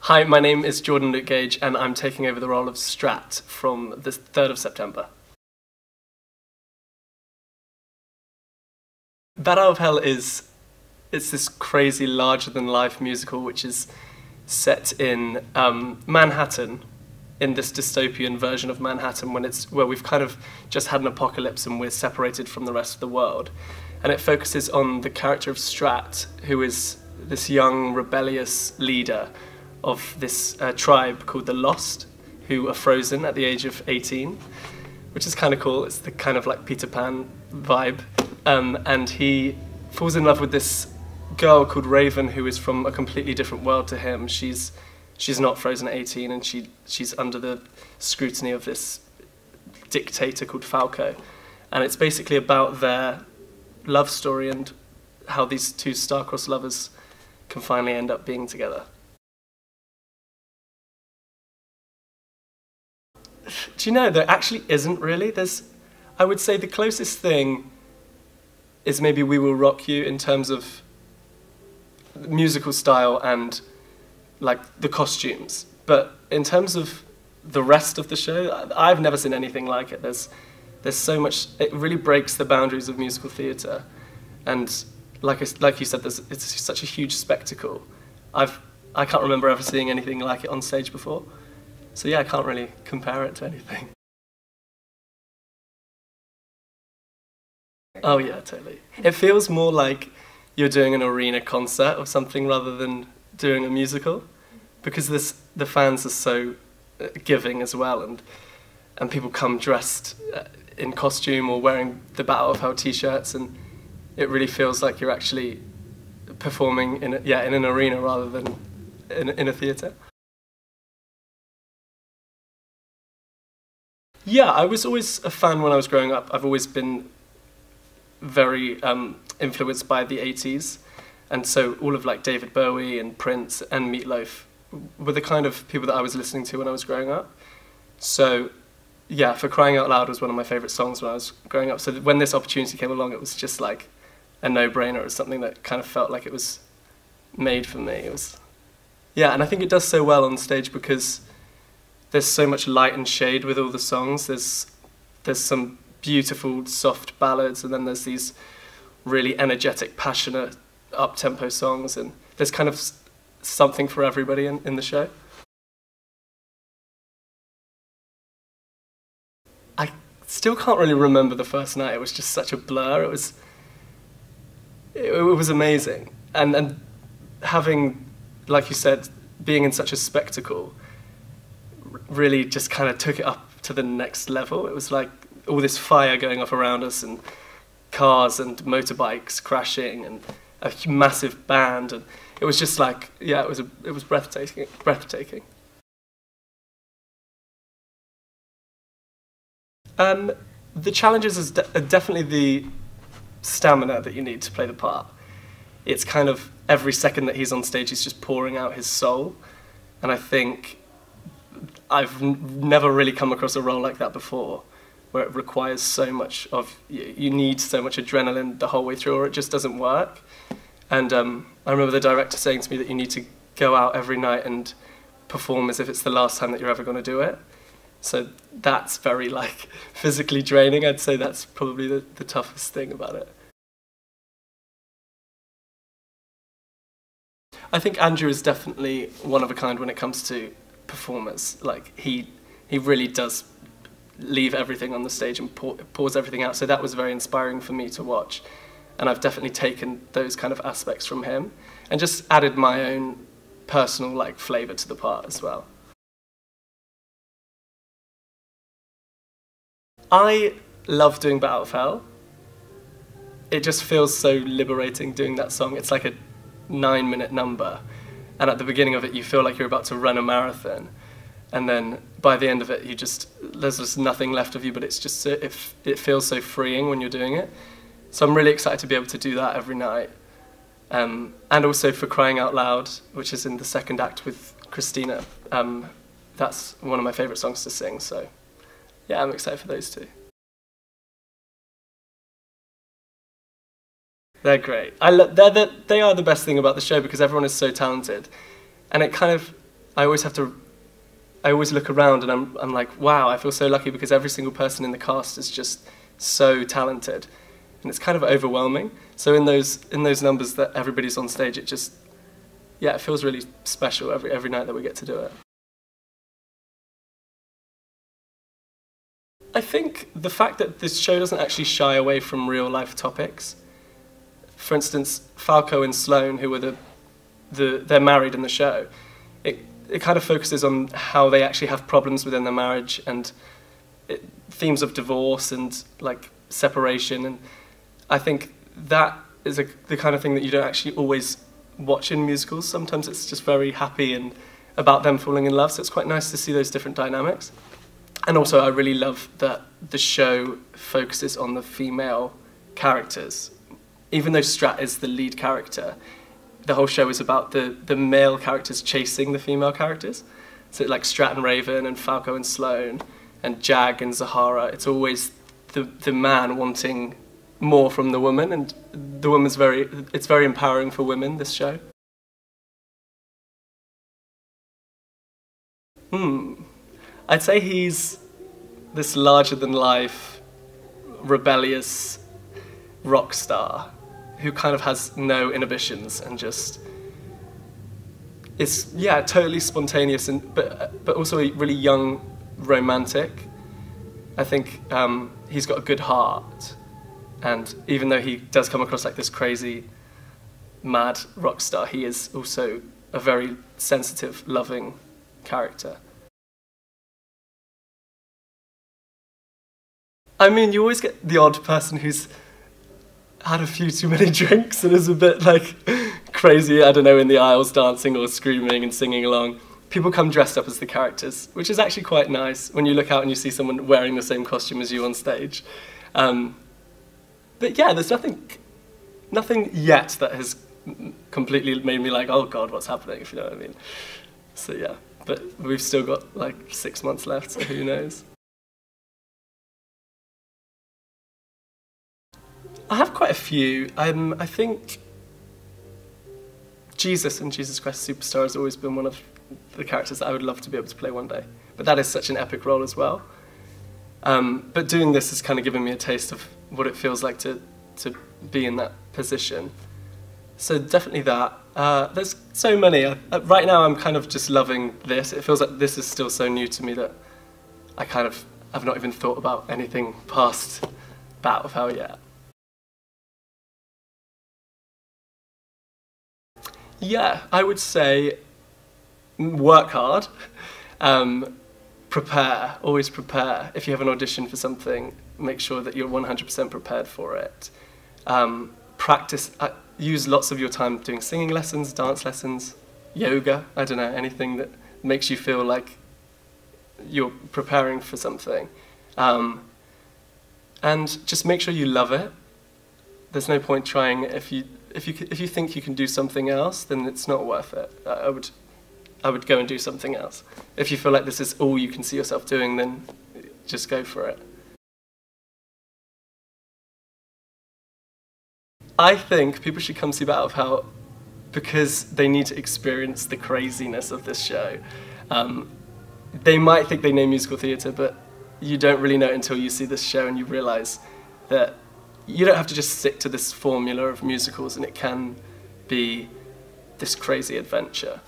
Hi, my name is Jordan Luke Gage, and I'm taking over the role of Strat from the 3rd of September. Bat Out of Hell it's this crazy larger-than-life musical which is set in Manhattan, in this dystopian version of Manhattan where we've kind of just had an apocalypse and we're separated from the rest of the world. And it focuses on the character of Strat, who is this young, rebellious leader of this tribe called the Lost, who are frozen at the age of 18, which is kind of cool. It's the kind of like Peter Pan vibe. And he falls in love with this girl called Raven, who is from a completely different world to him. She's not frozen at 18, and she's under the scrutiny of this dictator called Falco. And it's basically about their love story and how these two star-crossed lovers can finally end up being together. Do you know, there actually isn't really. I would say the closest thing is maybe We Will Rock You in terms of musical style and like the costumes. But in terms of the rest of the show, I've never seen anything like it. There's so much, it really breaks the boundaries of musical theatre. And like you said, it's such a huge spectacle. I can't remember ever seeing anything like it on stage before. So yeah, I can't really compare it to anything. Oh yeah, totally. It feels more like you're doing an arena concert or something rather than doing a musical, because the fans are so giving as well, and people come dressed in costume or wearing the Bat Out of Hell t-shirts, and it really feels like you're actually performing in an arena rather than in a theatre. Yeah, I was always a fan when I was growing up. I've always been very influenced by the 80s, and so all of like David Bowie and Prince and Meat Loaf were the kind of people that I was listening to when I was growing up. So yeah, For Crying Out Loud was one of my favourite songs when I was growing up. So when this opportunity came along, it was just like a no-brainer. It was something that kind of felt like it was made for me. Yeah, and I think it does so well on stage because there's so much light and shade with all the songs. There's some beautiful, soft ballads, and then there's these really energetic, passionate, up-tempo songs, and there's kind of something for everybody in the show. I still can't really remember the first night. It was just such a blur. It was amazing. And having, like you said, being in such a spectacle really just kind of took it up to the next level. It was like all this fire going off around us, and cars and motorbikes crashing, and a massive band, and it was just like, yeah, it was breathtaking. The challenges are definitely the stamina that you need to play the part. It's kind of every second that he's on stage, he's just pouring out his soul, and I think I've never really come across a role like that before, where it requires so much of, you need so much adrenaline the whole way through, or it just doesn't work. And I remember the director saying to me that you need to go out every night and perform as if it's the last time that you're ever going to do it. So that's very like physically draining. I'd say that's probably the toughest thing about it. I think Andrew is definitely one of a kind when it comes to performers. Like he really does leave everything on the stage and pours everything out. So that was very inspiring for me to watch. And I've definitely taken those kind of aspects from him and just added my own personal like flavour to the part as well. I love doing Bat Out of Hell. It just feels so liberating doing that song. It's like a 9-minute number, and at the beginning of it you feel like you're about to run a marathon, and then by the end of it there's just nothing left of you, but it's just it feels so freeing when you're doing it. So I'm really excited to be able to do that every night, and also For Crying Out Loud, which is in the second act with Christina. That's one of my favourite songs to sing, so yeah, I'm excited for those two. They're great. They are the best thing about the show because everyone is so talented, and it kind of I always have to, I always look around and I'm like, wow, I feel so lucky because every single person in the cast is just so talented. And it's kind of overwhelming. So in those numbers that everybody's on stage, it just, yeah, it feels really special every night that we get to do it. I think the fact that this show doesn't actually shy away from real life topics. For instance, Falco and Sloane, who were they're married in the show, it kind of focuses on how they actually have problems within their marriage and themes of divorce and like separation. And I think that is the kind of thing that you don't actually always watch in musicals. Sometimes it's just very happy and about them falling in love, so it's quite nice to see those different dynamics. And also I really love that the show focuses on the female characters. Even though Strat is the lead character, the whole show is about the male characters chasing the female characters. So like Strat and Raven and Falco and Sloane and Jag and Zahara, it's always the man wanting more from the woman, and the woman's it's very empowering for women, this show. I'd say he's this larger-than-life, rebellious rock star who kind of has no inhibitions and just is, yeah, totally spontaneous, but also a really young romantic. I think he's got a good heart, and even though he does come across like this crazy, mad rock star, he is also a very sensitive, loving character. I mean, you always get the odd person who's had a few too many drinks and is a bit like crazy, I don't know, in the aisles dancing or screaming and singing along. People come dressed up as the characters, which is actually quite nice when you look out and you see someone wearing the same costume as you on stage. But yeah, there's nothing yet that has completely made me like, oh God, what's happening, if you know what I mean. So yeah, but we've still got like 6 months left, so who knows. I have quite a few. I think Jesus in Jesus Christ Superstar has always been one of the characters that I would love to be able to play one day. But that is such an epic role as well. But doing this has kind of given me a taste of what it feels like to be in that position. So definitely that. There's so many. Right now I'm kind of just loving this. It feels like this is still so new to me that I've not even thought about anything past Bat of Hell yet. Yeah, I would say work hard, prepare, always prepare. If you have an audition for something, make sure that you're 100% prepared for it. Practice, use lots of your time doing singing lessons, dance lessons, yoga, I don't know, anything that makes you feel like you're preparing for something. And just make sure you love it. There's no point trying if you think you can do something else, then it's not worth it. I would go and do something else. If you feel like this is all you can see yourself doing, then just go for it. I think people should come see Bat of Hell because they need to experience the craziness of this show. They might think they know musical theatre, but you don't really know it until you see this show and you realise that you don't have to just stick to this formula of musicals, and it can be this crazy adventure.